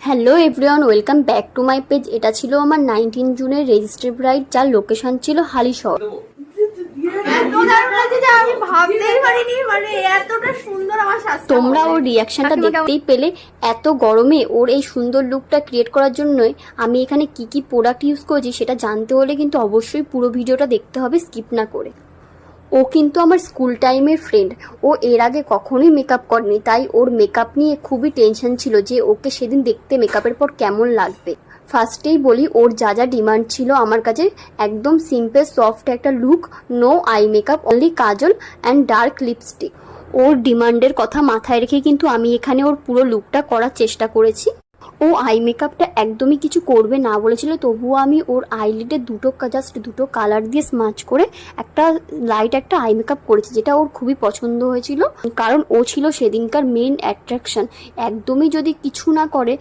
Hello everyone, welcome back to my page. এটা ছিল আমার 19 জুনের রেজিস্ট্রি ব্রাইড, যার লোকেশন ছিল হালিশহর। তোমরা ওর রিয়াকশনটা দেখতেই পেলে। এত গরমে ওর এই সুন্দর লুকটা ক্রিয়েট করার জন্যই আমি এখানে কি কি প্রোডাক্ট ইউজ করেছি সেটা জানতে হলে কিন্তু অবশ্যই পুরো ভিডিওটা দেখতে হবে, স্কিপ না করে। ও কিন্তু আমার স্কুল টাইমের ফ্রেন্ড। ও এর আগে কখনোই মেকআপ করেনি, তাই ওর মেকআপ নিয়ে খুবই টেনশন ছিল যে ওকে সেদিন দেখতে মেকআপের পর কেমন লাগবে। ফার্স্টেই বলি, ওর যা যা ডিমান্ড ছিল আমার কাছে, একদম সিম্পল সফট একটা look, no eye makeup, only kajal and dark lipstick. ওর ডিমান্ডের কথা মাথায় রেখে কিন্তু আমি এখানে ওর পুরো লুকটা করার চেষ্টা করেছি। ও আই মেকআপটা একদমই কিছু করবে না বলেছিল, তবুও আমি ওর আইলিডে জাস্ট দুটো কালার দিয়ে স্মাচ করে একটা লাইট একটা আই মেকআপ করেছি, যেটা ওর খুবই পছন্দ হয়েছিল। কারণ ও ছিল সেদিনকার মেন অ্যাট্রাকশন। একদমই যদি কিছু না করে